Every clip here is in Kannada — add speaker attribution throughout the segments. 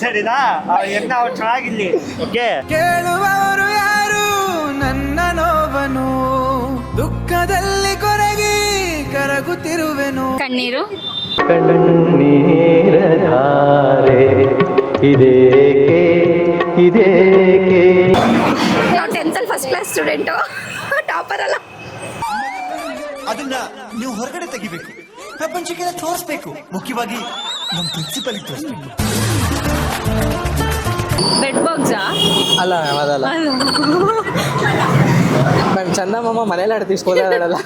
Speaker 1: ಸರಿನಾ ಎಲ್ಲ ಅವ್ರು ಚೆನ್ನಾಗಿರ್ಲಿ. ಓಕೆ,
Speaker 2: ಕೇಳುವವರು ಯಾರು ನನ್ನ ನೋವನು, ದುಃಖದಲ್ಲಿ ಕೊರಗಿ ಕರಗುತ್ತಿರುವೆನು.
Speaker 3: ಕಣ್ಣೀರು
Speaker 4: ಕಣ್ಣೀರಧಾರೆ ಇದೇಕೆ ಇದೇಕೆ.
Speaker 3: ನಾವು 10th first class student, topper ಅಲ್ಲ.
Speaker 2: ಅದನ್ನ ನೀವು ಹೊರಗಡೆ ತೆಗಿಬೇಕು, ಪ್ರಪಂಚಕ್ಕೆಲ್ಲ ತೋರಿಸ್ಬೇಕು, ಮುಖ್ಯವಾಗಿ ನಮ್ಮ ಪ್ರಿನ್ಸಿಪಲ್ ತೋರಿಸ್ಬೇಕು.
Speaker 3: ಬೆಡ್ ಬಾಕ್ಸಾ?
Speaker 5: ಅಲ್ಲ ಮ್ಯಾಮ್, ಅದಲ್ಲ ಮ್ಯಾಮ್. ಚಂದಮಾಮ ಮನೇಲಿ ಆಡ್ತೀವಿ, ಸ್ಕೂಲ್ ಆಡಲ್ಲ.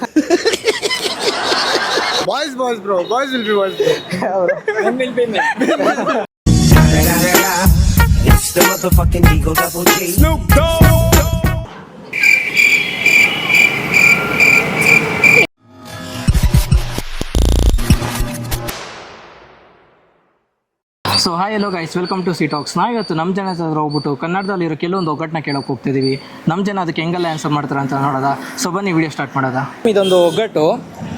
Speaker 1: Boys bro, boys will be boys.
Speaker 2: It's the motherfucking Eagle Double G. Snoop Dogg.
Speaker 5: So hi hello guys, welcome to C Talks. ನಾವು ಇವತ್ತು ನಮ್ಮ ಜನ ಹತ್ರ ಹೋಗ್ಬಿಟ್ಟು ಕನ್ನಡದಲ್ಲಿರೋ ಕೆಲವೊಂದು ಒಗ್ಗಟ್ಟನ್ನ ಕೇಳೋಕೆ ಹೋಗ್ತಿದ್ದೀವಿ. ನಮ್ಮ ಜನ ಅದಕ್ಕೆ ಹೆಂಗೆಲ್ಲ ಆನ್ಸರ್ ಮಾಡ್ತಾರೆ ಅಂತ ನೋಡೋದ. ಸೊ ಬನ್ನಿ ವಿಡಿಯೋ ಸ್ಟಾರ್ಟ್ ಮಾಡೋದ. ಇದೊಂದು ಒಗ್ಗಟ್ಟು,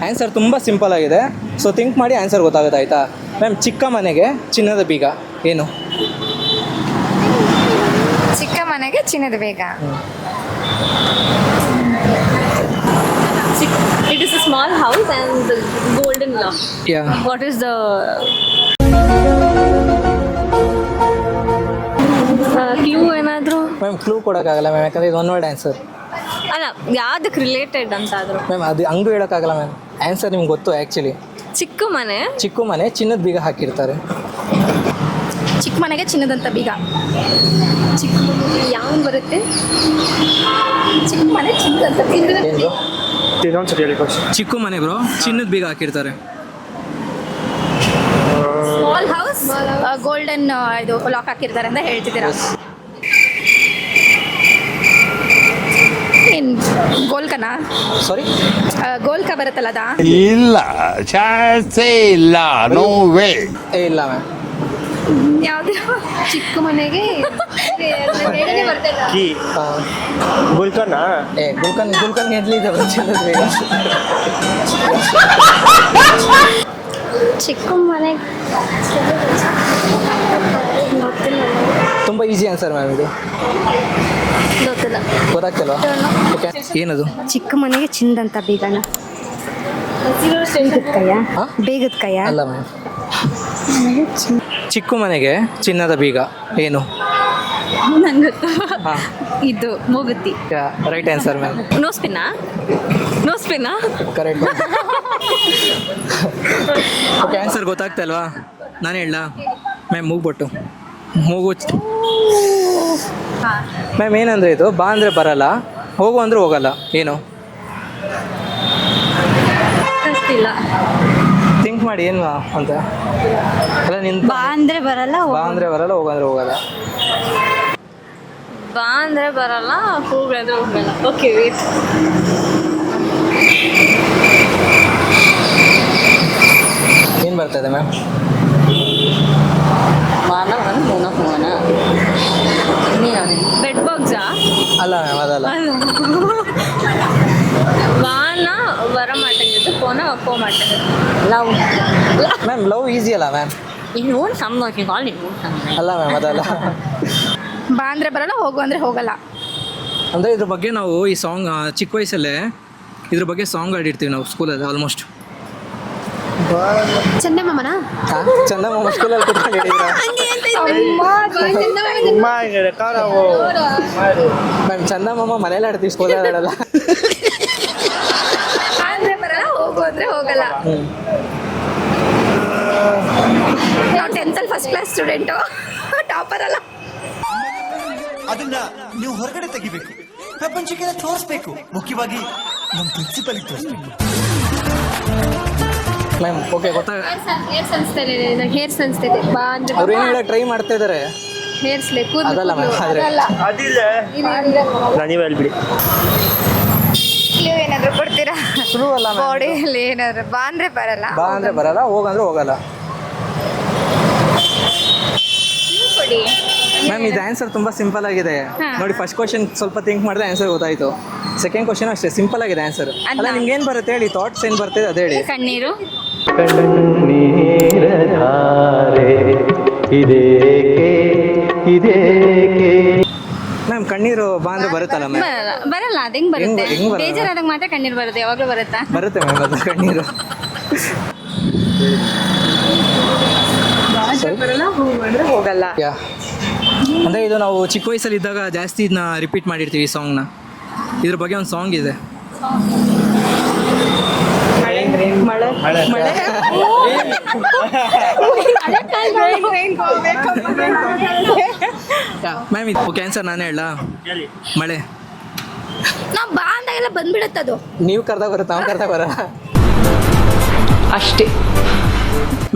Speaker 5: ಆನ್ಸರ್ ತುಂಬ ಸಿಂಪಲ್ ಆಗಿದೆ. ಸೊ ಥಿಂಕ್ ಮಾಡಿ ಆನ್ಸರ್ ಗೊತ್ತಾಗುತ್ತೆ, ಆಯಿತಾ ಮ್ಯಾಮ್? ಚಿಕ್ಕ ಮನೆಗೆ ಚಿನ್ನದ ಬೀಗ ಏನು?
Speaker 3: ಚಿಕ್ಕ ಮನೆಗೆ ಚಿನ್ನದ ಬೇಗ. It is a small house and the golden lock.
Speaker 5: Yeah.
Speaker 3: What is the clue ಏನಾದರೂ?
Speaker 5: ಮ್ಯಾಮ್ ಕ್ಲೂ ಕೊಡೋಕ್ಕಾಗಲ್ಲ ಮ್ಯಾಮ್, ಯಾಕಂದರೆ ಇದು ಒನ್ ವರ್ಡ್ ಆನ್ಸರ್.
Speaker 3: ಅಲ್ಲ, ಯಾವ್ದಕ್ಕೆ ರಿಲೇಟೆಡ್ ಅಂತಾದರೂ?
Speaker 5: ಮ್ಯಾಮ್ ಅದು ಹಂಗೂ ಹೇಳೋಕ್ಕಾಗಲ್ಲ ಮ್ಯಾಮ್, ಆನ್ಸರ್ ನಿಮ್ಗೆ ಗೊತ್ತು ಆ್ಯಕ್ಚುಲಿ.
Speaker 3: ಚಿಕ್ಕ ಮನೆ,
Speaker 5: ಚಿಕ್ಕ ಮನೆ ಚಿನ್ನದ ಬೀಗ ಹಾಕಿರ್ತಾರೆ.
Speaker 3: ಚಿಕ್ಕ ಮನೆಗೆ ಚಿನ್ನದಂತ ಬೀಗ. ಚಿಕ್ಕ ಯಾವ ಬರುತ್ತೆ? ಚಿಕ್ಕ ಮನೆ ಚಿನ್ನದಂತ ಬೀಗ.
Speaker 5: ಏನು?
Speaker 1: ಇನ್ನೊಂದ್ಸರಿ ಹೇಳಿ ಫಸ್ಟ್.
Speaker 5: ಚಿಕ್ಕ ಮನೆ ಬ್ರೋ, ಚಿನ್ನದ ಬೀಗ ಹಾಕಿರ್ತಾರೆ.
Speaker 3: ಸ್ಮಾಲ್ ಹೌಸ್, ಗೋಲ್ಡನ್ ಇದು ಲಾಕ್ ಹಾಕಿರ್ತಾರೆ ಅಂತ ಹೇಳ್ತಿದ್ದೀರಾ? ಏನು ಗೋಲ್ಕನಾ?
Speaker 5: ಸಾರಿ,
Speaker 3: ಗೋಲ್ಕ ಬರುತ್ತಲ್ಲ ಅದಾ?
Speaker 6: ಇಲ್ಲ, ಚಾನ್ಸೇ ಇಲ್ಲ, ನೋ ವೇ.
Speaker 5: ಇಲ್ಲ ಮ್ಯಾಮ್.
Speaker 3: ಯಾವುದು? ಚಿಕ್ಕ ಮನೆಗೆ
Speaker 1: ಕೀ ಗುಲ್ಕನಾ?
Speaker 5: ಗುಲ್ಕನ್ ಎಡ್ಲಿದೆ ಚಿನ್ನದ ಬೀಗ.
Speaker 3: ಚಿಕ್ಕ ಮನೆಗೆ ಗೊತ್ತಿಲ್ಲ.
Speaker 5: ತುಂಬ ಈಸಿ ಆನ್ಸರ್ ಮ್ಯಾಮ್ ಇದು.
Speaker 3: ಗೊತ್ತಿಲ್ಲ.
Speaker 5: ಗೊತ್ತಾಗ್ತಲ್ವಾ? ಓಕೆ, ಏನದು?
Speaker 3: ಚಿಕ್ಕ ಮನೆಗೆ ಚಿನ್ನದಂತ ಬೀಗನ. ಬೇಗದ ಕೈಯ?
Speaker 5: ಹಾಂ,
Speaker 3: ಬೇಗದ ಕೈಯ?
Speaker 5: ಅಲ್ಲ ಮ್ಯಾಮ್. ಚಿಕ್ಕ ಮನೆಗೆ ಚಿನ್ನದ ಬೀಗ ಏನು?
Speaker 3: ನಂಗೆ ಗೊತ್ತು.
Speaker 5: ಹಾಂ,
Speaker 3: ಇದು ಮೂಗುತಿ.
Speaker 5: Right answer ma'am.
Speaker 3: ನೋ ಸ್ಪಿನ್ನಾ? ನೋ ಸ್ಪಿನ್ನಾ?
Speaker 5: ಕರೆಕ್ಟ್. ಓಕೆ, ಆನ್ಸರ್ ಗೊತ್ತಾಗ್ತಲ್ವಾ? ನಾನು ಹೇಳ ಮ್ಯಾಮ್? ಮೂಗ್ಬೊಟ್ಟು, ಮೂಗು. ಮ್ಯಾಮ್ ಏನಂದರೆ ಇದು ಬಾ ಅಂದರೆ ಬರಲ್ಲ, ಹೋಗು ಅಂದರೆ ಹೋಗಲ್ಲ, ಏನು?
Speaker 3: ಗೊತ್ತಿಲ್ಲ.
Speaker 5: ಥಿಂಕ್ ಮಾಡಿ ಏನು ಅಂತ. ಅಲ್ಲ ನಿನ್ನ
Speaker 3: ಬಾ ಅಂದರೆ ಬರಲ್ಲ,
Speaker 5: ಬಾ ಅಂದರೆ ಬರಲ್ಲ, ಹೋಗಂದ್ರೆ ಹೋಗಲ್ಲ.
Speaker 3: ಬಾ ಅಂದರೆ ಬರಲ್ಲ, ಹೋಗಂದ್ರೆ ಹೋಗಲ್ಲ. Okay, wait.
Speaker 5: ಏನು ಬರ್ತದೆ ಮ್ಯಾಮ್?
Speaker 3: ಬೆಡ್ ಬಾಕ್ಸಾ?
Speaker 5: ಅಲ್ಲ ಮ್ಯಾಮ್, ಅದಲ್ಲ.
Speaker 3: வானா வர மாட்டேங்குது, போனா போக மாட்டேங்குது. லவ்.
Speaker 5: ಮ್ಯಾಮ್ ಲವ್ ಈಸಿ ಅಲ್ಲ ಮ್ಯಾಮ್?
Speaker 3: ಇನ್ನೂನು ಸಂಬಂಧ ಕಾಲ್
Speaker 5: ಅಲ್ಲ ಮ್ಯಾಮ್, ಅದಲ್ಲ.
Speaker 3: ಬಾ ಅಂದರೆ ಬರಲ್ಲ, ಹೋಗು ಅಂದರೆ ಹೋಗಲ್ಲ.
Speaker 5: ಅಂದರೆ ಇದ್ರ ಬಗ್ಗೆ ನಾವು ಈ ಸಾಂಗ್ ಚಿಕ್ಕ ವಯಸ್ಸಲ್ಲೇ ಇದ್ರ ಬಗ್ಗೆ ಸಾಂಗ್ ಆಡಿರ್ತೀವಿ ನಾವು ಸ್ಕೂಲಲ್ಲಿ ಆಲ್ಮೋಸ್ಟ್.
Speaker 3: ಚಂದಮಾಮನ?
Speaker 5: ಚಂದಮಾಮ ಸ್ಕೂಲಲ್ಲಿ ಕೂತ್ಕೊಂಡು ಹೇಳಿದ್ರ ಮ್ಯಾಮ್? ಚಂದಮಾಮ ಮನೇಲಿ ಆಡ್ತೀವಿ, ಸ್ಕೂಲಲ್ಲಿ ಆಡಲ್ಲ.
Speaker 3: ಅಂದರೆ ಬರಲ್ಲ, ಹೋಗು ಅಂದರೆ ಹೋಗಲ್ಲ. ನಾವು 10th first class student, topper ಅಲ್ಲ.
Speaker 2: ಅದನ್ನ ನೀವು ಹೊರಗಡೆ ತೆಗಿಬೇಕು, ಪ್ರಪಂಚಕ್ಕೆಲ್ಲ ತೋರಿಸ್ಬೇಕು, ಮುಖ್ಯವಾಗಿ ನಮ್ಮ ಪ್ರಿನ್ಸಿಪಲ್ ತೋರಿಸ್ಬೇಕು.
Speaker 5: ಮ್ಯಾಮ್ ಓಕೆ
Speaker 3: ಹೇರ್ ಸಂಸ್ಥೆ ಇದೆ, ಹೇರ್ ಸಂಸ್ಥೆ ಇದೆ. ಬಾ ಅಂದರೆ
Speaker 5: ಅವ್ರು ಏನು ಹೇಳೋ ಟ್ರೈ ಮಾಡ್ತಾ ಇದ್ದಾರೆ.
Speaker 3: ಹೇರ್ ಸ್ಲೇ ಕೂದಲು.
Speaker 5: ಅದಲ್ಲ ಮ್ಯಾಮ್, ಆದರೆ
Speaker 1: ಅದಿಲ್ಲ, ನೀವೇ ಹೇಳ್ಬಿಡಿ.
Speaker 3: ನೀವು ಏನಾದರೂ ಕೊಡ್ತೀರಾ?
Speaker 5: ಸುಲಭ ಅಲ್ಲ ಮ್ಯಾಮ್.
Speaker 3: ಬಾಡಿಯಲ್ಲಿ ಏನಾದರೂ ಬಾ ಅಂದರೆ ಬರಲ್ಲ,
Speaker 5: ಬಾ ಅಂದರೆ ಬರಲ್ಲ, ಹೋಗಂದ್ರೆ ಹೋಗಲ್ಲ.
Speaker 3: ಕೊಡಿ
Speaker 5: ಮ್ಯಾಮ್ ಇದು ಆನ್ಸರ್ ತುಂಬ ಸಿಂಪಲ್ ಆಗಿದೆ ನೋಡಿ. ಫಸ್ಟ್ ಕ್ವಶನ್ ಸ್ವಲ್ಪ ಥಿಂಕ್ ಮಾಡಿದ್ರೆ ಆನ್ಸರ್ ಗೊತ್ತಾಯಿತು. ಸೆಕೆಂಡ್ ಕ್ವಶನ್ ಅಷ್ಟೇ ಸಿಂಪಲ್ ಆಗಿದೆ ಆನ್ಸರ್. ಅಲ್ಲ ನಿಮ್ಗೆ ಏನು ಬರುತ್ತೆ ಹೇಳಿ, ಥಾಟ್ಸ್ ಏನು ಬರ್ತದೆ ಅದು ಹೇಳಿ.
Speaker 3: ಕಣ್ಣೀರು.
Speaker 4: ಕಣ್ಣೀರಧಾರೆ ಇದೇಕೆ ಇದೇಕೆ
Speaker 5: ಮ್ಯಾಮ್ ಕಣ್ಣೀರು ಬಾಂದ್ರೆ ಬರುತ್ತಲ್ಲ ಮ್ಯಾಮ್
Speaker 3: ಬರಲ್ಲ ಅದು ಹೆಂಗ್ ಬರುತ್ತೆ
Speaker 5: ಹೆಂಗ್ ಬರಲ್ಲ?
Speaker 3: ಬೇಜಾರಾದಾಗ ಮಾತ್ರ ಕಣ್ಣೀರು ಬರುತ್ತೆ ಯಾವಾಗಲೂ ಬರುತ್ತಾ
Speaker 5: ಬರುತ್ತೆ ಮ್ಯಾಮ್ ಅದು ಕಣ್ಣೀರು
Speaker 7: ಹೋಗಲ್ಲ.
Speaker 5: ಯಾ ಅಂದರೆ ಇದು ನಾವು ಚಿಕ್ಕ ವಯಸ್ಸಲ್ಲಿ ಇದ್ದಾಗ ಜಾಸ್ತಿ ಇದನ್ನ ರಿಪೀಟ್ ಮಾಡಿರ್ತೀವಿ ಈ ಸಾಂಗ್ನ. ಇದ್ರ ಬಗ್ಗೆ ಒಂದು ಸಾಂಗ್ ಇದೆ.
Speaker 7: ಮಳೆ ಮಳೆ
Speaker 5: ಮ್ಯಾಮ್ ಇದು ಕ್ಯಾನ್ಸರ್ ನಾನೇ ಹೇಳ ಮಳೆ.
Speaker 3: ನಾವು ಬಾ ಅಂದಾಗೆಲ್ಲ ಬಂದ್ಬಿಡುತ್ತೆ ಅದು.
Speaker 5: ನೀವು ಕರ್ದಾಗ ಬರುತ್ತೆ ನಾವು ಕರ್ದಾಗ ಬರ
Speaker 7: ಅಷ್ಟೇ.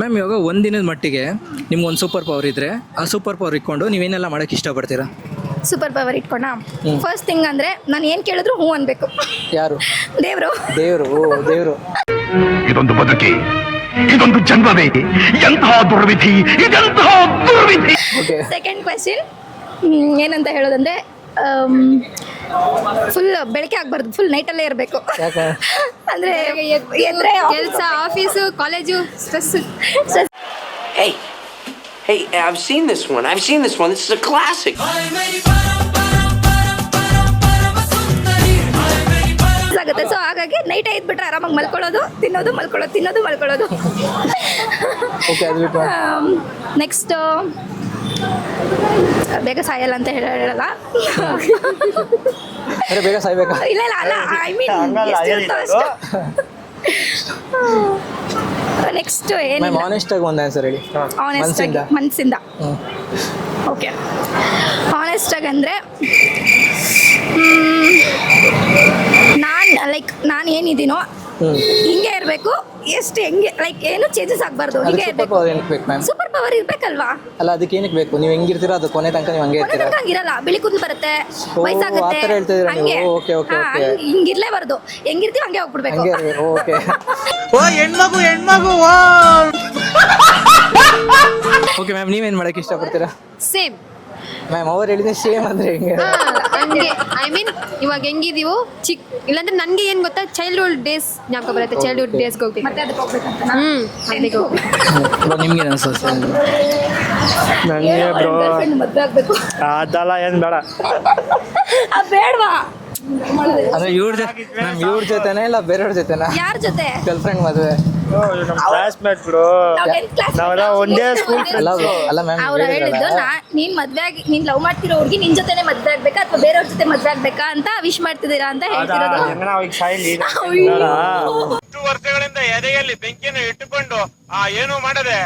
Speaker 5: ಮ್ಯಾಮ್ ಇವಾಗ ಒಂದಿನದ ಮಟ್ಟಿಗೆ ನಿಮ್ಗೆ ಒಂದು ಸೂಪರ್ ಪವರ್ ಇದ್ದರೆ ಆ ಸೂಪರ್ ಪವರ್ ಇಟ್ಕೊಂಡು ನೀವೇನೆಲ್ಲ ಮಾಡೋಕ್ಕೆ ಇಷ್ಟಪಡ್ತೀರಾ?
Speaker 3: ಸೂಪರ್ ಪವರ್ ಇಟ್ಕೊಂಡ ಫಸ್ಟ್ ಥಿಂಗ್ ಅಂದ್ರೆ ನಾನು ಏನು ಕೇಳಿದ್ರು ಹ್ಞೂ ಅನ್ಬೇಕು.
Speaker 5: ಯಾರು?
Speaker 3: ದೇವ್ರು.
Speaker 5: ದೇವರು. ದೇವರು.
Speaker 6: ಇದೊಂದು ಬದುಕಿ, ಇದೊಂದು ಜನ್ಮವೇ, ಎಂತಹ ದುರ್ವಿಧಿ, ಇದೆಂತಹ ದುರ್ವಿಧಿ.
Speaker 5: ಓಕೆ.
Speaker 3: ಸೆಕೆಂಡ್ ಕ್ವೆಶ್ಚನ್ ಏನಂತ ಹೇಳೋದಂದ್ರೆ ಫುಲ್ ಬೆಳಕೆ ಆಗ್ಬಾರ್ದು, ಫುಲ್ ನೈಟಲ್ಲೇ ಇರಬೇಕು.
Speaker 5: ಯಾಕೆ?
Speaker 3: ಅಂದ್ರೆ ಎದ್ರೆ ಕೆಲಸ, office, college, stress.
Speaker 8: Hey, I've seen this one. This is a classic.
Speaker 3: ಆಗುತ್ತೆ. ಸೊ ಹಾಗಾಗಿ ನೈಟ್ ಎದ್ಬಿಟ್ರೆ ಆರಾಮಾಗಿ ಮಲ್ಕೊಳ್ಳೋದು, ತಿನ್ನೋದು, ಮಲ್ಕೊಳ್ಳೋದು, ತಿನ್ನೋದು, ಮಲ್ಕೊಳ್ಳೋದು.
Speaker 5: ಓಕೆ, ಅದು ಬಿಟ್ಟು
Speaker 3: ನೆಕ್ಸ್ಟ್ ಬೇಗ ಸಾಯಲ್ಲ ಅಂತ ಹೇಳಲ್ಲ.
Speaker 5: ಅರೆ ಬೇಗ ಸಾಯ್ಬೇಕಾ?
Speaker 3: ಇಲ್ಲ ಇಲ್ಲ ಅಲ್ಲ, ಐ ಮೀನ್ ನೆಕ್ಸ್ಟ್ ಏನು
Speaker 5: ಮ್ಯಾಮ್ ಆನೆಸ್ಟ್ ಆಗಿ ಒಂದು ಆನ್ಸರ್ ಹೇಳಿ.
Speaker 3: ಆನೆಸ್ಟ್ ಆಗಿ ಮನಸ್ಸಿಂದ. ಓಕೆ, ಆನೆಸ್ಟ್ ಆಗಿ ಅಂದರೆ ನಾನು ಏನಿದ್ದೀನೋ ಹಿಂಗೆ ಇರಬೇಕು. ಎಷ್ಟು ಹೆಂಗೆ ಹೆಂಗೆ ಚೇಂಜಸ್ ಆಗಬಾರ್ದು, ಹಿಂಗೆ
Speaker 5: ಸೂಪರ್
Speaker 3: ಇರಬೇಕು.
Speaker 5: ಪವರ್ ಏನಕ್ಕೆ ಬೇಕು ಮ್ಯಾಮ್?
Speaker 3: Super power ಇರ್ಬೇಕಲ್ವಾ?
Speaker 5: ಅಲ್ಲ ಅದಕ್ಕೆ ಏನಕ್ಕೆ ಬೇಕು? ನೀವು ಹೆಂಗಿರ್ತೀರೋ ಅದು ಕೊನೆ ತನಕ ನೀವು ಹಂಗೆ
Speaker 3: ಕೊನೆ
Speaker 5: ಇರ್ತೀರಾ?
Speaker 3: ತನಕ ಹಂಗಿರಲ್ಲ, ಬಿಳಿ ಕೂದಲು ಬರುತ್ತೆ,
Speaker 5: ಓ,
Speaker 3: ವಯಸ್ಸಾಗುತ್ತೆ,
Speaker 5: ಆ ಥರ ಹೇಳ್ತಾ ಇದ್ದೀರಾ ನೀವು?
Speaker 3: ಹಂಗೆ.
Speaker 5: ಓಕೆ, ಓಕೆ,
Speaker 3: ಹಾ,
Speaker 5: ಓಕೆ.
Speaker 3: ಹಿಂಗಿರ್ಲೇಬಾರ್ದು, ಹೆಂಗಿರ್ತೀವಿ ಹಂಗೆ ಹೋಗ್ಬಿಡ್ಬೇಕು.
Speaker 5: ಹಂಗೆ ಇರ್ಬೇಕು. ಓಕೆ. ಓಕೆ ಮ್ಯಾಮ್, ನೀವೇನು ಮಾಡೋಕ್ಕೆ ಇಷ್ಟಪಡ್ತೀರಾ?
Speaker 7: ಸೇಮ್.
Speaker 5: ಮ್ಯಾಮ್ ಅವ್ರು ಹೇಳಿದ್ರೆ ಸೇಮ್ ಅಂದರೆ ಹೆಂಗೆ?
Speaker 7: ಹಂಗೆ ಐ ಮೀನ್ ಇವಾಗ ಹೆಂಗಿದೀವೋ ಇಲ್ಲಾಂದ್ರೆ ನನಗೆ ಏನು ಗೊತ್ತಾ, ಚೈಲ್ಡ್ಹುಡ್ ಡೇಸ್ ಜ್ಞಾಪಕ ಬರುತ್ತೆ. ಚೈಲ್ಡ್ಹುಡ್ ಡೇಸ್ಗೆ ಹೋಗ್ಬೇಕು.
Speaker 3: ಮತ್ತೆ ಅದಕ್ಕೆ ಹೋಗ್ಬೇಕಂತ
Speaker 7: ಅಲ್ಲಿಗೆ ಹೋಗ್ಬೇಕು.
Speaker 5: ನಿಮ್ಗೆ ಅನ್ಸುತ್ತೆ?
Speaker 1: ನನಗೆ ಬ್ರೋ
Speaker 3: ಮದುವೆ ಆಗ್ಬೇಕು.
Speaker 1: ಅದೆಲ್ಲ ಏನು ಬೇಡ.
Speaker 3: ಬೇಡವಾ?
Speaker 5: ಅಂದರೆ ಇವ್ರ ಜೊತೆನೇ ಇಲ್ಲ ಬೇರೆಯವ್ರ ಜೊತೆನಾ?
Speaker 3: ಯಾರ ಜೊತೆ?
Speaker 5: ಗರ್ಲ್ ಫ್ರೆಂಡ್ ಮದುವೆ?
Speaker 1: ನಮ್ಮ ಕ್ಲಾಸ್ಮೇಟ್ ಬ್ರೋ, ನಾವೆಲ್ಲ ಒಂದೇ ಸ್ಕೂಲ್
Speaker 5: ಅಲ್ಲ ಅಲ್ಲ ಮ್ಯಾಮ್
Speaker 3: ಅವ್ರು ಹೇಳಿದ್ದು ನೀನ್ ಮದ್ವೆ ಆಗಿ ನೀನ್ ಲವ್ ಮಾಡ್ತಿರೋ ಹುಡುಗಿ ನಿನ್ ಜೊತೆನೆ ಮದ್ವೆ ಆಗ್ಬೇಕಾ ಅಥವಾ ಬೇರೆಯವ್ರ ಜೊತೆ ಮದ್ವೆ ಆಗ್ಬೇಕಾ ಅಂತ ವಿಶ್ ಮಾಡ್ತಿದ್ದೀರಾ ಅಂತ ಹೇಳ್ತಿರೋದು.
Speaker 1: ಅವ್ರಿಗೆ ಸಾಯ್ಲಿ.
Speaker 9: ಎಷ್ಟು ವರ್ಷಗಳಿಂದ ಎದೆಯಲ್ಲಿ ಬೆಂಕಿಯನ್ನು ಇಟ್ಟುಕೊಂಡು ಏನು ಮಾಡದೆ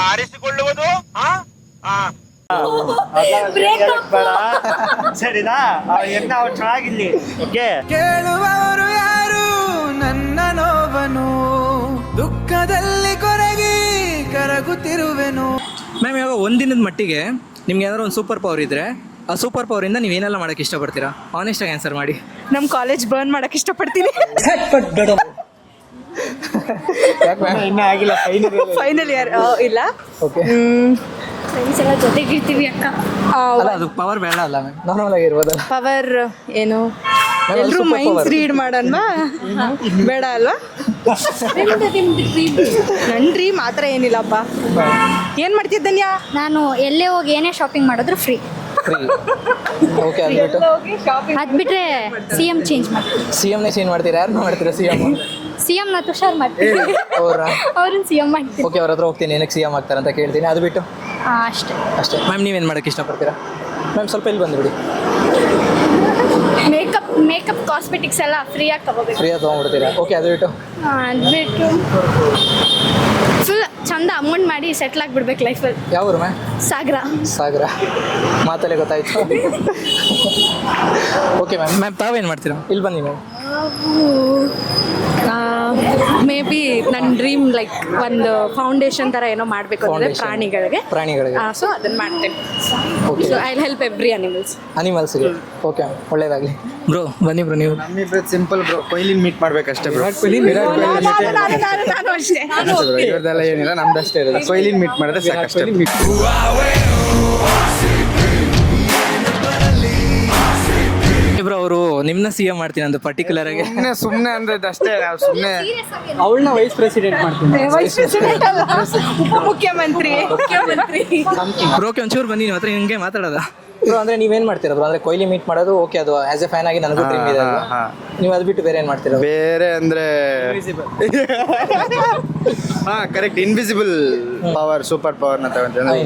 Speaker 9: ಆರಿಸಿಕೊಳ್ಳುವುದು
Speaker 1: ಬೇಡ ಸರಿನಾ? ಹೆಣ್ಣ ಅವ್ರು ಚೆನ್ನಾಗಿರ್ಲಿ. ಓಕೆ,
Speaker 2: ಕೇಳುವವರು ಯಾರು ನನ್ನ ನೋವನು, ದುಃಖದಲ್ಲಿ ಕೊರಗಿ ಕರಗುತ್ತಿರುವೆನು.
Speaker 5: ಮ್ಯಾಮ್ ಇವಾಗ ಒಂದಿನದ ಮಟ್ಟಿಗೆ ನಿಮ್ಗೆ ಏನಾದ್ರು ಒಂದು ಸೂಪರ್ ಪವರ್ ಇದ್ದರೆ ಆ ಸೂಪರ್ ಪವರಿಂದ ನೀವೇನೆಲ್ಲ ಮಾಡೋಕ್ಕೆ ಇಷ್ಟಪಡ್ತೀರಾ? ಆನೆಸ್ಟಾಗಿ ಆನ್ಸರ್ ಮಾಡಿ.
Speaker 7: ನಮ್ಮ ಕಾಲೇಜ್ ಬರ್ನ್ ಮಾಡಕ್ಕೆ ಇಷ್ಟಪಡ್ತೀನಿ.
Speaker 5: ಯಾಕೆ ಮ್ಯಾಮ್?
Speaker 1: ಇನ್ನೂ ಆಗಿಲ್ಲ,
Speaker 7: ಫೈನಲ್ ಇಯರ್ ಇಲ್ಲ.
Speaker 5: ಓಕೆ.
Speaker 3: ಫ್ರೆಂಡ್ಸ್ ಎಲ್ಲ ಜೊತೆಗಿರ್ತೀವಿ ಅಕ್ಕ.
Speaker 5: ಅಲ್ಲ ಅದು ಪವರ್ ಬೇಡ ಅಲ್ಲ ಮ್ಯಾಮ್, ನಾರ್ಮಲ್ ಆಗಿ ಇರ್ಬೋದಲ್ಲ.
Speaker 7: ಪವರ್ ಏನು,
Speaker 5: ಅದು
Speaker 7: ಎಲ್ಲರೂ
Speaker 5: super
Speaker 7: ಮೈಂಡ್ಸ್
Speaker 5: power.
Speaker 7: ರೀಡ್ ಮಾಡೋಣ ಬೇಡ ಅಲ್ವಾ? ನನ್ನ ಡ್ರೀಮ್ ಆ ಥರ ಏನಿಲ್ಲಪ್ಪ. ಏನು ಮಾಡ್ತಿದ್ದನ್ಯಾ?
Speaker 3: ನಾನು ಎಲ್ಲೇ ಹೋಗಿ ಏನೇ ಶಾಪಿಂಗ್ ಮಾಡಿದ್ರು ಫ್ರೀ.
Speaker 5: ಫ್ರೀ. ಓಕೆ, ಅದು ಬಿಟ್ಟು
Speaker 3: ಅದ್ ಬಿಟ್ರೆ CM ಚೇಂಜ್ ಮಾಡ್ತೀನಿ.
Speaker 5: CMನೇ ಚೇಂಜ್ ಮಾಡ್ತೀರಾ? ಯಾರನ್ನ ಮಾಡ್ತೀರಾ CM?
Speaker 3: CM ನ ತುಷಾರ್ ಮಾಡ್ತೀನಿ, ಅವ್ರನ್ನ CM ಮಾಡ್ತೀನಿ.
Speaker 5: ಓಕೆ, ಅವ್ರ ಹತ್ರ ಹೋಗ್ತೀನಿ ಏನಕ್ಕೆ CM ಆಗ್ತಾರೆ ಅಂತ ಕೇಳ್ತೀನಿ. ಅದು ಬಿಟ್ಟು
Speaker 3: ಅಷ್ಟೇ.
Speaker 5: ಅಷ್ಟೇ. ಮ್ಯಾಮ್ ನೀವೇನು ಮಾಡೋಕ್ಕೆ ಇಷ್ಟಪಡ್ತೀರಾ? ಮ್ಯಾಮ್ ಸ್ವಲ್ಪ ಇಲ್ಲಿ ಬಂದುಬಿಡಿ.
Speaker 3: ಮೇಕಪ್ ಕಾಸ್ಮೆಟಿಕ್ಸ್ ಎಲ್ಲ ಫ್ರೀಯಾಗಿ ತಗೋಬೇಕು.
Speaker 5: ಫ್ರೀಯಾಗಿ ತೊಗೊಂಡ್ಬಿಡ್ತೀರಾ? ಓಕೆ, ಅದು ಬಿಟ್ಟು
Speaker 3: ಅದು ಬಿಟ್ಟು ಫುಲ್ ಚಂದ ಅಮೌಂಟ್ ಮಾಡಿ ಸೆಟ್ಲ್ ಆಗಿಬಿಡ್ಬೇಕು ಲೈಫಲ್ಲಿ.
Speaker 5: ಯಾವ ಊರು ಮ್ಯಾಮ್? ಸಾಗರ ಮಾತಲ್ಲೇ ಗೊತ್ತಾಯ್ತು. ಓಕೆ ಮ್ಯಾಮ್ ತಾವೇನು ಮಾಡ್ತೀರಾ? ಇಲ್ಲಿ ಬನ್ನಿ ಮ್ಯಾಮ್.
Speaker 7: ಮೇ ಬಿ ನನ್ನ ಡ್ರೀಮ್ ಲೈಕ್ ಒಂದು ಫೌಂಡೇಶನ್ ಥರ ಏನೋ ಮಾಡಬೇಕು ಅಂದರೆ ಪ್ರಾಣಿಗಳಿಗೆ. ಸೊ ಅದನ್ನು ಮಾಡ್ತೇನೆ.
Speaker 5: Okay,
Speaker 7: so I help every
Speaker 5: ಅನಿಮಲ್ಸ್ಗೆ. ಓಕೆ ಮ್ಯಾಮ್, ಒಳ್ಳೇದಾಗಲಿ. ಬ್ರೋ ಬನ್ನಿ ಬ್ರೋ. ನೀವು
Speaker 1: ನಮ್ಮಿಬ್ರು ಸಿಂಪಲ್ ಬ್ರೋ, ಕೊಹ್ಲಿನ್ ಮೀಟ್ ಮಾಡ್ಬೇಕಷ್ಟೇ ಬ್ರೋ.
Speaker 7: ನಾನು ಅಷ್ಟೇ.
Speaker 1: ಇವ್ರದೆಲ್ಲ ಏನಿಲ್ಲ, ನಮ್ದಷ್ಟೇ ಇರೋದು. ಕೊಹ್ಲಿನ್ ಮೀಟ್ ಮಾಡಿದ್ರೆ ಸಾಕಷ್ಟೇ.
Speaker 5: ಬ್ರೋ ಅವರು ನಿಮ್ನ ಸಿ ಎಂ ಮಾಡ್ತೀನಿ ಅಂತ ಪರ್ಟಿಕ್ಯುಲರ್ ಆಗಿ.
Speaker 1: ಸುಮ್ನೆ ಅಂದ್ರೆ ಅಷ್ಟೇ, ನಾವು ಸುಮ್ನೆ
Speaker 5: ಅವಳನ್ನ ವೈಸ್ ಪ್ರೆಸಿಡೆಂಟ್ ಮಾಡ್ತೀನಿ.
Speaker 7: ಮುಖ್ಯಮಂತ್ರಿ
Speaker 5: ಬ್ರೋಕೆ ಒಂಚೂರು ಬನ್ನಿ, ನಿಮ್ಮ ಹತ್ರ ಹಿಂಗೆ ಮಾತಾಡೋದ ಬ್ರೋ. ಅಂದ್ರೆ ನೀವೇನ್ ಮಾಡ್ತೀರಾ ಬ್ರೋ? ಅಂದ್ರೆ ಕೊಹ್ಲಿ ಮೀಟ್ ಮಾಡೋದು ಓಕೆ, ಅದು ಆಸ್ ಎ ಫ್ಯಾನ್ ಆಗಿ ನನಗೂ ಡ್ರೀಮ್ ಇದೆ. ನೀವು ಅದು ಬಿಟ್ಟು ಬೇರೆ ಏನ್ ಮಾಡ್ತೀರಾ?
Speaker 1: ಬೇರೆ ಅಂದ್ರೆ correct, invisible power, super power ನ ತಗೊಂತೀನಿ.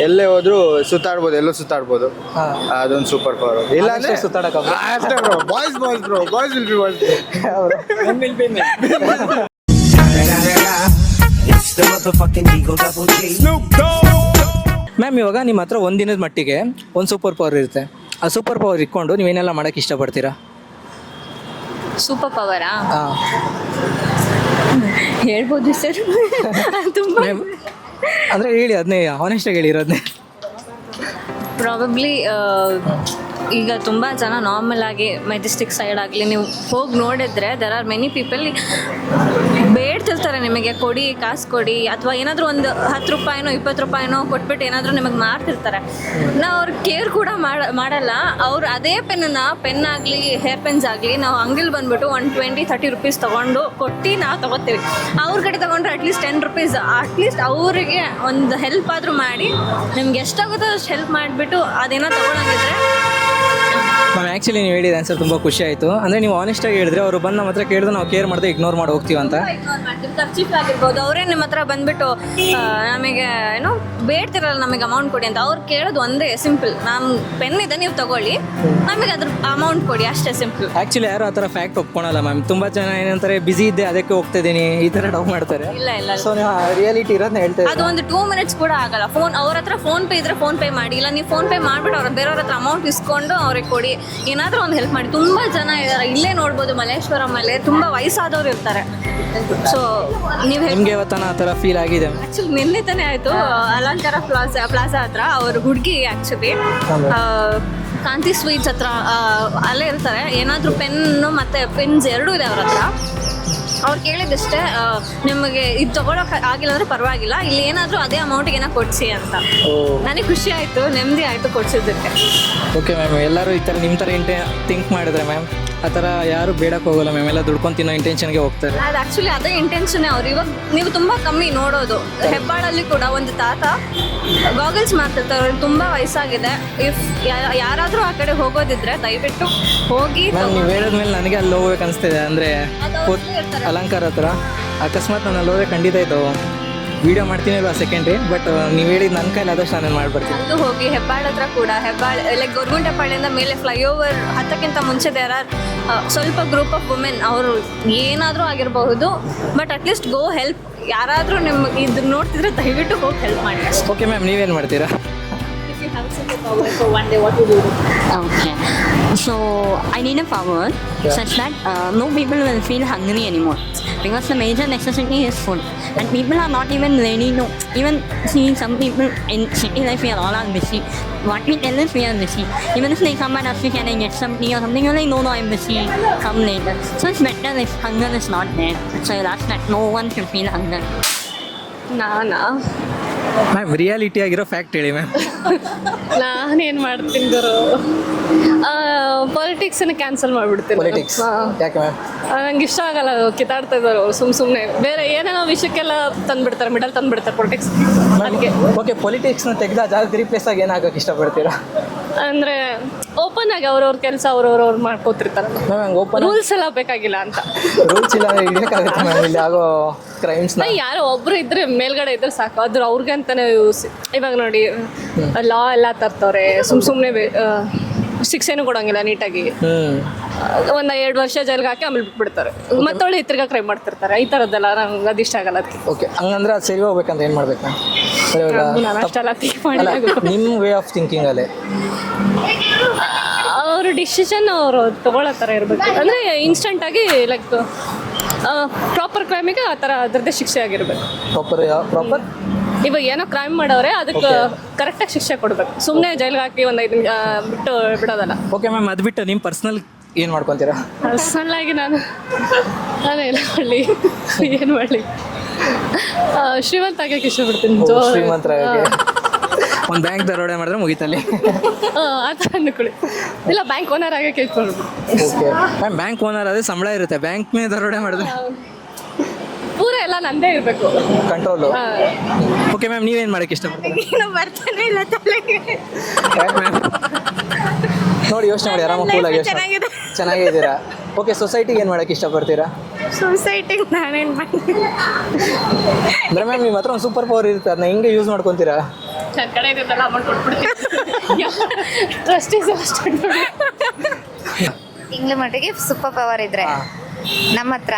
Speaker 1: ಎಲ್ಲೇ ಹೋದ್ರು ಸುತ್ತಾಡ್ಬೋದು, ಎಲ್ಲೂ ಸುತ್ತಾಡ್ಬೋದು, ಅದೊಂದು ಸೂಪರ್ ಪವರ್. ಇಲ್ಲ ಅಂದ್ರೆ
Speaker 5: ಸುತ್ತಾಡಕ
Speaker 1: ಅಷ್ಟೇ bro. Boys will be boys.
Speaker 5: Ma'am, ಇವಾಗ ನಿಮ್ಮ ಹತ್ರ ಒಂದಿನದ ಮಟ್ಟಿಗೆ ಒಂದು ಸೂಪರ್ ಪವರ್ ಇರುತ್ತೆ. ಆ ಸೂಪರ್ ಪವರ್ ಇಟ್ಕೊಂಡು ನೀವೇನೆಲ್ಲ ಮಾಡಕ್ಕೆ ಇಷ್ಟಪಡ್ತೀರಾ?
Speaker 3: ಸೂಪರ್ ಪವರಾ?
Speaker 5: ಹಾಂ,
Speaker 3: ಹೇಳ್ಬೋದು ಸರ್. ತುಂಬ
Speaker 5: ಅಂದರೆ ಹೇಳಿ, ಅದನ್ನೇ ಆನೆಸ್ಟಾಗಿ ಹೇಳಿ ಇರೋದನ್ನೇ.
Speaker 3: ಪ್ರಾಬಬ್ಲಿ ಈಗ ತುಂಬ ಜನ ನಾರ್ಮಲ್ ಆಗಿ ಮೆಜೆಸ್ಟಿಕ್ ಸೈಡ್ ಆಗಲಿ ನೀವು ಹೋಗಿ ನೋಡಿದ್ರೆ ದೆರ್ ಆರ್ ಮೆನಿ ಪೀಪಲ್ ಬೇಡ್ತಿರ್ತಾರೆ, ನಿಮಗೆ ಕೊಡಿ, ಕಾಸು ಕೊಡಿ, ಅಥವಾ ಏನಾದರೂ ಒಂದು 10 ರೂಪಾಯಿನೋ 20 ರೂಪಾಯಿನೋ ಕೊಟ್ಬಿಟ್ಟು ಏನಾದರೂ ನಿಮಗೆ ಮಾರ್ತಿರ್ತಾರೆ. ನಾವು ಅವ್ರ ಕೇರ್ ಕೂಡ ಮಾಡಲ್ಲ. ಅವ್ರು ಅದೇ ಪೆನ್ ಆಗಲಿ ಹೇರ್ ಪೆನ್ಸ್ ಆಗಲಿ ನಾವು ಅಂಗಡಿಲಿ ಬಂದ್ಬಿಟ್ಟು 20-30 ರೂಪೀಸ್ ತೊಗೊಂಡು ಕೊಟ್ಟು ನಾವು ತೊಗೋತೀವಿ. ಅವ್ರ ಕಡೆ ತೊಗೊಂಡ್ರೆ ಅಟ್ಲೀಸ್ಟ್ 10 ರೂಪೀಸ್, ಅಟ್ಲೀಸ್ಟ್ ಅವರಿಗೆ ಒಂದು ಹೆಲ್ಪ್ ಆದರೂ ಮಾಡಿ, ನಿಮ್ಗೆ ಎಷ್ಟಾಗುತ್ತೋ ಅಷ್ಟು ಹೆಲ್ಪ್ ಮಾಡಿಬಿಟ್ಟು ಅದೇನೋ ತೊಗೊಳಂಗಿದ್ರೆ.
Speaker 5: ಮ್ಯಾಮ್, ಆ್ಯಕ್ಚುಲಿ ನೀವು ಹೇಳಿದ ಆನ್ಸರ್ ತುಂಬ ಖುಷಿ ಆಯಿತು. ಅಂದರೆ ನೀವು ಆನೆಸ್ಟಾಗಿ ಹೇಳಿದ್ರೆ, ಅವರು ಬಂದು ನಮ್ಮ ಹತ್ರ ಕೇಳಿದ್ರೆ ನಾವು ಕೇರ್ ಮಾಡಿದೆ ಇಗ್ನೋರ್ ಮಾಡಿ ಹೋಗ್ತೀವಿ ಅಂತ.
Speaker 3: ಇಗ್ನೋರ್ ಮಾಡ್ತೀವಿ. ಖರ್ಚಿಫ್ ಆಗಿರ್ಬೋದು, ಅವರೇ ನಿಮ್ಮ ಹತ್ರ ಬಂದ್ಬಿಟ್ಟು ನಮಗೆ ಏನೋ ಬೇಡ್ತಿರಲ್ಲ ನಮಗೆ ಅಮೌಂಟ್ ಕೊಡಿ ಅಂತ. ಅವ್ರು ಕೇಳೋದು ಒಂದೇ ಸಿಂಪಲ್, ನಮ್ಮ ಪೆನ್ ಇದೆ ನೀವು ತಗೊಳ್ಳಿ, ನಮಗೆ ಅದ್ರ ಅಮೌಂಟ್ ಕೊಡಿ, ಅಷ್ಟೇ ಸಿಂಪಲ್.
Speaker 5: ಆ್ಯಕ್ಚುಲಿ ಯಾರು ಆ ಥರ ಫ್ಯಾಕ್ಟ್ ಒಪ್ಕೊಳಲ್ಲ ಮ್ಯಾಮ್. ತುಂಬ ಜನ ಏನಂತಾರೆ, ಬಿಸಿ ಇದ್ದೆ ಅದಕ್ಕೆ ಹೋಗ್ತಿದ್ದೀನಿ, ಈ ಥರ ಡೌ ಮಾಡ್ತಾರೆ.
Speaker 3: ಇಲ್ಲ
Speaker 5: ಸೊ ನೀವು ರಿಯಾಲಿಟಿ ಇರೋದನ್ನ ಹೇಳ್ತಾ
Speaker 3: ಅದು ಒಂದು 2 ಮಿನಿಟ್ಸ್ ಕೂಡ ಆಗಲ್ಲ. ಅವ್ರ ಹತ್ರ ಫೋನ್ ಪೇ ಇದ್ರೆ ಫೋನ್ ಪೇ ಮಾಡಿ, ಇಲ್ಲ ನೀವು ಫೋನ್ ಪೇ ಮಾಡಿಬಿಟ್ಟು ಅವ್ರ ಬೇರೆಯವ್ರ ಹತ್ರ ಅಮೌಂಟ್ ಇಸ್ಕೊಂಡು ಅವ್ರಿಗೆ ಕೊಡಿ, ಏನಾದರೂ ಒಂದು ಹೆಲ್ಪ್ ಮಾಡಿ. ತುಂಬ ಜನ ಇದ್ದಾರೆ, ಇಲ್ಲೇ ನೋಡ್ಬೋದು ಮಲ್ಲೇಶ್ವರಮಲ್ಲಿ ತುಂಬ ವಯಸ್ಸಾದವ್ರು ಇರ್ತಾರೆ. ಸೊ
Speaker 5: ನಿಮಗೆ ಇವತ್ತನ ಆ ಥರ ಫೀಲ್ ಆಗಿದೆ?
Speaker 3: ಆ್ಯಕ್ಚುಲಿ ನಿನ್ನೆ ತಾನೇ ಆಯಿತು, ಅಲಂಕಾರ ಪ್ಲಾಜಾ ಹತ್ರ ಅವ್ರ ಹುಡುಗಿ ಆ್ಯಕ್ಚುಲಿ ಕಾಂತಿ ಸ್ವೀಟ್ಸ್ ಹತ್ರ ಅಲ್ಲೇ ಇರ್ತಾರೆ. ಏನಾದರೂ ಪೆನ್ನು ಮತ್ತು ಪೆನ್ಸ್ ಎರಡೂ ಇದೆ ಅವ್ರ ಹತ್ರ. ಅವ್ರು ಕೇಳಿದಷ್ಟೇ, ನಿಮಗೆ ಇದು ತೊಗೊಳಕ್ಕೆ ಆಗಿಲ್ಲ ಅಂದರೆ ಪರವಾಗಿಲ್ಲ, ಇಲ್ಲಿ ಏನಾದರೂ ಅದೇ ಅಮೌಂಟಿಗೆ ಏನೋ ಕೊಡಿಸಿ ಅಂತ. ನನಗೆ ಖುಷಿ ಆಯಿತು, ನೆಮ್ಮದಿ ಆಯಿತು ಕೊಡಿಸಿದ್ದಕ್ಕೆ.
Speaker 5: ಓಕೆ ಮ್ಯಾಮ್, ಎಲ್ಲರೂ ಈ ಥರ ನಿಮ್ಮ ಥರ ಥಿಂಕ್ ಮಾಡಿದ್ರೆ ಮ್ಯಾಮ್, ಆ ಥರ ಯಾರು ಬೇಡಕ್ಕೆ ಹೋಗಲ್ಲ ಮ್ಯಾಮ್, ಎಲ್ಲ ದುಡ್ಕೊಂಡು ತಿನ್ನೋ ಇಂಟೆನ್ಷನ್ಗೆ ಹೋಗ್ತಾರೆ.
Speaker 3: ಅದು ಆ್ಯಕ್ಚುಲಿ ಅದೇ ಇಂಟೆನ್ಷನ್ನೇ. ಅವ್ರು ಇವಾಗ ನೀವು ತುಂಬ ಕಮ್ಮಿ ನೋಡೋದು. ಹೆಬ್ಬಾಳಲ್ಲಿ ಕೂಡ ಒಂದು ತಾತ ಗಾಗಲ್ಸ್ ಮಾಡ್ತಿರ್ತಾರೆ, ಅವ್ರಿಗೆ ತುಂಬ ವಯಸ್ಸಾಗಿದೆ. ಇಫ್ ಯಾರಾದರೂ ಆ ಕಡೆ ಹೋಗೋದಿದ್ರೆ ದಯವಿಟ್ಟು ಹೋಗಿ.
Speaker 5: ಮ್ಯಾಮ್, ನೀವು ಹೇಳಿದ್ಮೇಲೆ ನನಗೆ ಅಲ್ಲಿ ಹೋಗ್ಬೇಕು ಅನಿಸ್ತಿದೆ. ಅಂದರೆ ಅಲಂಕಾರ ಹತ್ರ ಅಕಸ್ಮಾತ್ ನಾನು ಅಲ್ಲಿ ಹೋದ್ರೆ ಖಂಡಿತ ಇದು ವಿಡಿಯೋ ಮಾಡ್ತೀನಿ ಅಲ್ವಾ ಸೆಕೆಂಡ್ರಿ, ಬಟ್ ನೀವು ಹೇಳಿದ ನನ್ನ ಕೈಲಿ ಆದಷ್ಟು ನಾನು ಮಾಡ್ಬರ್ತೀನಿ.
Speaker 3: ಅಲ್ಲೂ ಹೋಗಿ ಹೆಬ್ಬಾಳ ಹತ್ರ ಕೂಡ, ಲೈಕ್ ಗೊರಗುಂಟೆಪಾಳ್ಯದಿಂದ ಮೇಲೆ ಫ್ಲೈಓವರ್ ಹತ್ತಕ್ಕಿಂತ ಮುಂಚೆ ದೇರ್ ಆರ್ ಸ್ವಲ್ಪ ಗ್ರೂಪ್ ಆಫ್ ವುಮೆನ್. ಅವರು ಏನಾದರೂ ಆಗಿರಬಹುದು, ಬಟ್ ಅಟ್ಲೀಸ್ಟ್ ಗೋ ಹೆಲ್ಪ್. ಯಾರಾದರೂ ನಿಮ್ಗೆ ಇದು ನೋಡ್ತಿದ್ರೆ ದಯವಿಟ್ಟು ಹೋಗಿ ಹೆಲ್ಪ್ ಮಾಡಿ.
Speaker 5: ಓಕೆ ಮ್ಯಾಮ್, ನೀವೇನು ಮಾಡ್ತೀರಾ?
Speaker 10: Okay, so I need a power such that no people will feel hungry anymore, because the major necessity is food, and people are not even ready to even see. Some people in city life, we are all busy. What we tell is we are busy. Even if they come and ask you, can I get some tea or something, you're like, no, I'm busy, come later. So it's better if hunger is not there. So that's that no one should feel hunger.
Speaker 5: Ma'am, reality ಆಗಿರೋ ಫ್ಯಾಕ್ಟ್ ಹೇಳಿ ಮ್ಯಾಮ್.
Speaker 7: ನಾನೇನು ಮಾಡ್ತೀನಿ ಗುರು, ಪಾಲಿಟಿಕ್ಸನ್ನ ಕ್ಯಾನ್ಸಲ್ ಮಾಡಿಬಿಡ್ತೀನಿ.
Speaker 5: ಪೊಲಿಟಿಕ್ಸ್ ಯಾಕೆ ಮ್ಯಾಮ್?
Speaker 7: ನಂಗೆ ಇಷ್ಟ ಆಗಲ್ಲ, ಕಿತ್ತಾಡ್ತಾ ಇದ್ದಾರೆ ಅವರು ಸುಮ್ಮನೆ. ಬೇರೆ ಏನೇನೋ ವಿಷಯಕ್ಕೆಲ್ಲ ತಂದುಬಿಡ್ತಾರೆ, ಮಿಡಲ್ ತಂದುಬಿಡ್ತಾರೆ ಪೊಲಿಟಿಕ್ಸ್. ಅದಕ್ಕೆ
Speaker 5: ಓಕೆ, ಪೊಲಿಟಿಕ್ಸ್ನ ತೆಗೆದ ಜಾಗಕ್ಕೆ ರೀಪ್ಲೇಸ್ ಆಗಿ ಏನಾಗೋಕೆ ಇಷ್ಟಪಡ್ತೀರಾ?
Speaker 7: ಅಂದರೆ ಓಪನ್ ಆಗಿ ಅವ್ರವ್ರ ಕೆಲಸ ಅವ್ರವ್ರು ಮಾಡ್ಕೋತಿರ್ತಾರಲ್ಲ,
Speaker 5: ಮ್ಯಾಮ್ ಓಪನ್
Speaker 7: ರೂಲ್ಸ್ ಎಲ್ಲ ಬೇಕಾಗಿಲ್ಲ ಅಂತ.
Speaker 5: ರೂಲ್ಸ್ ಇಲ್ಲ ಹಿಡಿಯೋಕ್ಕಾಗುತ್ತೆ ಮ್ಯಾಮ್ ಇಲ್ಲಿ ಆಗೋ ಕ್ರೈಮ್ಸ್ನ.
Speaker 7: ಯಾರೋ ಒಬ್ರು ಇದ್ರೆ ಮೇಲ್ಗಡೆ ಇದ್ರೆ ಸಾಕು, ಅದ್ರ ಅವ್ರಿಗೆ ಅಂತಾನೆ ಇವಾಗ ನೋಡಿ ಲಾ ಎಲ್ಲ ತರ್ತವ್ರೆ, ಸುಮ್ಮನೆ ಶಿಕ್ಷೆನೂ ಕೊಡೋಂಗಿಲ್ಲ ನೀಟಾಗಿ. ಒಂದು 2 ವರ್ಷ ಜೈಲ್ಗೆ ಹಾಕಿ ಆಮೇಲೆ ಬಿಟ್ಬಿಡ್ತಾರೆ, ಮತ್ತೊಳ್ಳೆ ತಿರ್ಗಾ ಕ್ರೈಮ್ ಮಾಡ್ತಿರ್ತಾರೆ. ಈ ಥರದ್ದೆಲ್ಲ ನಂಗೆ ಅದು ಇಷ್ಟ ಆಗಲ್ಲ. ಅದಕ್ಕೆ
Speaker 5: ಓಕೆ, ಹಂಗಂದ್ರೆ ಅದು ಸರಿ ಹೋಗ್ಬೇಕಂತ ಏನು ಮಾಡ್ಬೇಕು
Speaker 7: ನಾನು ಅಷ್ಟೆಲ್ಲ ಥಿಂಕ್ ಮಾಡಿ.
Speaker 5: ನಿಮ್ಮ ವೇ ಆಫ್ ಥಿಂಕಿಂಗ್ ಅಲ್ಲೇ
Speaker 7: ಅವ್ರ ಡಿಸಿಷನ್ ಅವರು ತೊಗೊಳ್ಳೋ ಥರ ಇರಬೇಕು. ಅಂದರೆ ಇನ್ಸ್ಟೆಂಟಾಗಿ ಲೈಕ್ ಪ್ರಾಪರ್ ಕ್ರೈಮಿಗೆ ಆ ಥರ ಅದರದ್ದೇ ಶಿಕ್ಷೆ ಆಗಿರ್ಬೇಕು.
Speaker 5: ಪ್ರಾಪರ್
Speaker 7: ಇವಾಗ ಏನೋ ಕ್ರೈಮ್ ಮಾಡವ್ರೆ, ಅದಕ್ಕೆ ಕರೆಕ್ಟಾಗಿ ಶಿಕ್ಷೆ ಕೊಡ್ಬೇಕು. ಸುಮ್ಮನೆ ಜೈಲ್ಗೆ ಹಾಕಿ ಒಂದು 5 ನಿಮಿಷ ಬಿಟ್ಟು ಬಿಡೋದಲ್ಲ.
Speaker 5: ಓಕೆ ಮ್ಯಾಮ್, ಅದು ಬಿಟ್ಟು ನಿಮ್ಮ ಪರ್ಸ್ನಲ್ ಏನು ಮಾಡ್ಕೊತೀರಾ?
Speaker 7: ಪರ್ಸ್ನಲ್ ಆಗಿ ನಾನು ಏನು ಮಾಡಲಿ, ಏನು ಮಾಡಲಿ, ಶ್ರೀಮಂತ ಆಗಕ್ಕೆ ಇಷ್ಟಪಡ್ತೀನಿ.
Speaker 5: ಶ್ರೀಮಂತರಾಗಿ ಒಂದು ಬ್ಯಾಂಕ್ ದರೋಡೆ ಮಾಡಿದ್ರೆ ಮುಗೀತಲ್ಲಿ.
Speaker 7: ಆ ಥರ ಅನ್ಕೊಳ್ಳಿ. ಇಲ್ಲ ಬ್ಯಾಂಕ್ ಓನರ್ ಆಗಕ್ಕೆ ಕೇಳ್ಕೊಂಡು
Speaker 5: ಓಕೆ ಮ್ಯಾಮ್, ಬ್ಯಾಂಕ್ ಓನರ್ ಆದರೆ ಸಂಬಳ ಇರುತ್ತೆ, ಬ್ಯಾಂಕ್ ಮೇಲೆ ದರೋಡೆ ಮಾಡಿದ್ರೆ
Speaker 7: ಪೂರ ಎಲ್ಲ ನಂದೇ ಇರಬೇಕು.
Speaker 5: ಕಂಟ್ರೋಲು. ಓಕೆ ಮ್ಯಾಮ್, ನೀವೇನು ಮಾಡೋಕ್ಕೆ ಇಷ್ಟಪಡ್ತೀರಾ?
Speaker 3: ಬರ್ತಾನೆ ಇಲ್ಲ ತಲೆಗೆ.
Speaker 5: ಯಾಕೆ ಮ್ಯಾಮ್? ನೋಡಿ ಯೋಚನೆ ಮಾಡಿ, ಆರಾಮಾಗಿ ಕೂಲಾಗಿ ಯೋಚನೆ. ಚೆನ್ನಾಗೇ ಇದ್ದೀರಾ. ಓಕೆ, ಸೊಸೈಟಿಗೆ ಏನು ಮಾಡೋಕ್ಕೆ ಇಷ್ಟಪಡ್ತೀರಾ?
Speaker 3: ಸೊಸೈಟಿಗೆ ನಾನೇನು ಮಾಡಿ
Speaker 5: ಅಂದರೆ ಮ್ಯಾಮ್ ನಿಮ್ಮ ಹತ್ರ ಒಂದು ಸೂಪರ್ ಪವರ್ ಇರುತ್ತೆ, ಅದನ್ನ ಹೆಂಗೆ ಯೂಸ್ ಮಾಡ್ಕೊತೀರಾ?
Speaker 7: ನನ್ನ ಕಡೆ ಇರೋದೆಲ್ಲ ಅಮೌಂಟ್ ಕೊಟ್ಬಿಡ್ತೀನಿ. ಟ್ರಸ್ಟ್ ಇಸ್
Speaker 11: ತಿಂಗಳ ಮಟ್ಟಿಗೆ ಸೂಪರ್ ಪವರ್ ಇದ್ರೆ ನಮ್ಮ ಹತ್ರ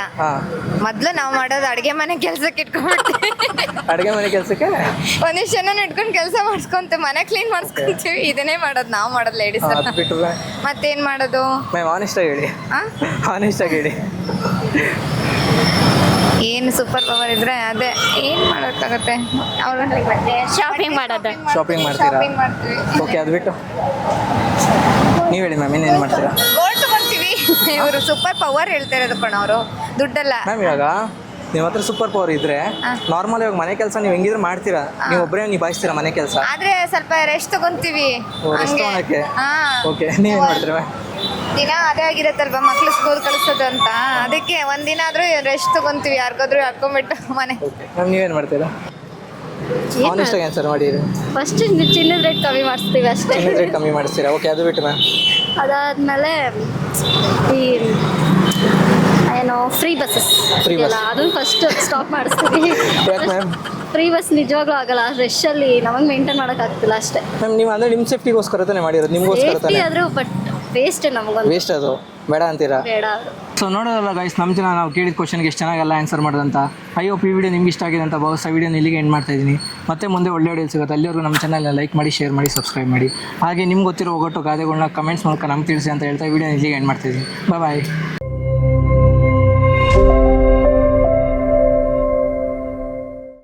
Speaker 11: ಮೊದ್ಲು ನಾವು ಮಾಡೋದು ಅಡುಗೆ ಮನೆ ಕೆಲ್ಸಕ್ಕೆ ಇಟ್ಕೊಂಡ್ಬಿಡ್ತೀವಿ.
Speaker 5: ಅಡುಗೆ ಮನೆ ಕೆಲಸಕ್ಕೆ
Speaker 11: ಒಂದಿಷ್ಟು ಜನ ಇಟ್ಕೊಂಡು ಕೆಲಸ ಮಾಡಿಸ್ಕೊಂತೀವಿ, ಮನೆ ಕ್ಲೀನ್ ಮಾಡಿಸ್ಕೊಂತೀವಿ. ಇದನ್ನೇ ಮಾಡೋದು ನಾವು ಮಾಡೋದು ಲೇಡೀಸ್.
Speaker 5: ಅದು ಬಿಟ್ಟು
Speaker 11: ಮತ್ತೇನ್ ಮಾಡೋದು
Speaker 5: ಮ್ಯಾಮ್? ಆನೆಸ್ಟಾಗಿ ಹೇಳಿ, ಆನೆಸ್ಟಾಗಿ ಹೇಳಿ.
Speaker 11: ಏನು ಸೂಪರ್ ಪವರ್ ಇದ್ರೆ ಅದೇ ಏನು ಮಾಡೋಕ್ಕಾಗತ್ತೆ?
Speaker 3: ಶಾಪಿಂಗ್ ಮಾಡೋದು.
Speaker 5: ಶಾಪಿಂಗ್ ಮಾಡ್ತೀರಾ?
Speaker 11: ಶಾಪಿಂಗ್ ಮಾಡ್ತೀವಿ.
Speaker 5: ಓಕೆ, ಅದು ಬಿಟ್ಟು ನೀವು ಹೇಳಿ ಮ್ಯಾಮ್, ಇನ್ನೇನು ಮಾಡ್ತೀರಾ?
Speaker 11: ಗೋಲ್ಡ್ ತಗೊಂತೀವಿ. ಇವರು ಸೂಪರ್ ಪವರ್ ಹೇಳ್ತಾ ಇರೋದು ಕಣ ಅವರು, ದುಡ್ಡಲ್ಲ.
Speaker 5: ಮ್ಯಾಮ್ ಇವಾಗ ನಿಮ್ಮ ಹತ್ರ ಸೂಪರ್ ಪವರ್ ಇದ್ರೆ ನಾರ್ಮಲ್ ಇವಾಗ ಮನೆ ಕೆಲಸ ನೀವು ಹೆಂಗಿದ್ರೆ ಮಾಡ್ತೀರಾ, ನೀವು ಒಬ್ಬರೇ ನಿಭಾಯಿಸ್ತೀರಾ ಮನೆ ಕೆಲಸ?
Speaker 11: ಆದ್ರೆ ಸ್ವಲ್ಪ ರೆಸ್ಟ್ ತಗೊಂತೀವಿ.
Speaker 5: ರೆಸ್ಟ್ ಮಾಡೋಕ್ಕೆ. ಓಕೆ, ನೀವೇನು ಮಾಡ್ತೀರಾ?
Speaker 11: ದಿನ ಅದೇ ಆಗಿರತ್ತಲ್ವಾ, ಮಕ್ಳು ಸ್ಕೂಲ್ ಕಳಿಸೋದು ಅಂತ, ಅದಕ್ಕೆ ಒಂದಿನ ಆದ್ರೂ ರೆಸ್ಟ್ ತಗೊಂತೀವಿ, ಯಾರಿಗಾದ್ರೂ ಹಾಕೊಂಡ್ಬಿಟ್ಟು ಮನೆ.
Speaker 5: ಮ್ಯಾಮ್ ನೀವೇನು ಮಾಡ್ತೀರಾ? ಆನೆಸ್ಟಾಗಿ ಆನ್ಸರ್ ಮಾಡಿ.
Speaker 3: ಫಸ್ಟ್ ಚಿನ್ನದ ರೇಟ್ ಕಮ್ಮಿ ಮಾಡಿಸ್ತೀವಿ ಅಷ್ಟೇ.
Speaker 5: ಚಿನ್ನದ ರೇಟ್ ಕಮ್ಮಿ ಮಾಡಿಸ್ತೀರಾ? ಓಕೆ, ಅದು ಬಿಟ್ಟು ಮ್ಯಾಮ್?
Speaker 3: ಅದಾದ್ಮೇಲೆ ಈ ಏನು ಫ್ರೀ ಬಸ್ಸಸ್ ಅದನ್ನ ಫಸ್ಟ್ ಸ್ಟಾಪ್ ಮಾಡಿಸ್ತೀವಿ.
Speaker 5: ಯಾಕೆ ಮ್ಯಾಮ್?
Speaker 3: ಫ್ರೀ ಬಸ್ ನಿಜವಾಗ್ಲೂ ಆಗಲ್ಲ, ರಶಲ್ಲಿ ನಮಗೆ ಮೇಂಟೈನ್ ಮಾಡೋಕ್ಕಾಗ್ತಿಲ್ಲ ಅಷ್ಟೇ.
Speaker 5: ಮ್ಯಾಮ್ ನೀವು ಅಂದರೆ ನಿಮ್ಮ ಸೇಫ್ಟಿಗೋಸ್ಕರ ತಾನೇ ಮಾಡಿರೋದು, ನಿಮಗೋಸ್ಕರ
Speaker 3: ಸೇಫ್ಟಿ
Speaker 5: ತಾನೇ?
Speaker 3: ಆದರೂ ಬಟ್ ವೇಸ್ಟ್ ನಮಗೊಂದು
Speaker 5: ವೇಸ್ಟ್ ಅದು ಬೇಡ ಅಂತೀರಾ?
Speaker 3: ಬೇಡ.
Speaker 5: ಸೊ ನೋಡೋದಲ್ಲ ಗೈಸ್, ನಮ್ಮ ಜನ ನಾವು ಕೇಳಿದ ಕ್ವಶನ್ಗೆ ಎಷ್ಟು ಚೆನ್ನಾಗೆಲ್ಲ ಆನ್ಸರ್ ಮಾಡೋದಂತ. ಐ ಹೋಪ್ ಈ ವಿಡಿಯೋ ನಿಮ್ಗೆ ಇಷ್ಟ ಆಗಿದೆ ಅಂತ ಭಾವಿಸ್ತಾ ವಿಡಿಯೋನ ಇಲ್ಲಿಗೆ ಎಂಡ್ ಮಾಡ್ತಾ ಇದ್ದೀನಿ. ಮತ್ತೆ ಮುಂದೆ ಒಳ್ಳೆ ವಿಡಿಯೋ ಸಿಗುತ್ತೆ. ಅಲ್ಲಿವರೆಗೂ ನಮ್ಮ ಚಾನಲ್ನ ಲೈಕ್ ಮಾಡಿ, ಶೇರ್ ಮಾಡಿ, ಸಬ್ಸ್ಕ್ರೈಬ್ ಮಾಡಿ. ಹಾಗೆ ನಿಮ್ಗೆ ಗೊತ್ತಿರೋ ಒಗಟು ಗಾದೆಗಳನ್ನ ಕಮೆಂಟ್ಸ್ ಮೂಲಕ ನಮ್ಗೆ ತಿಳಿಸಿ ಅಂತ ಹೇಳ್ತಾ ವಿಡಿಯೋನ ಇಲ್ಲಿಗೆ ಎಂಡ್ ಮಾಡ್ತಾ ಇದ್ದೀನಿ. ಬಾಯ್.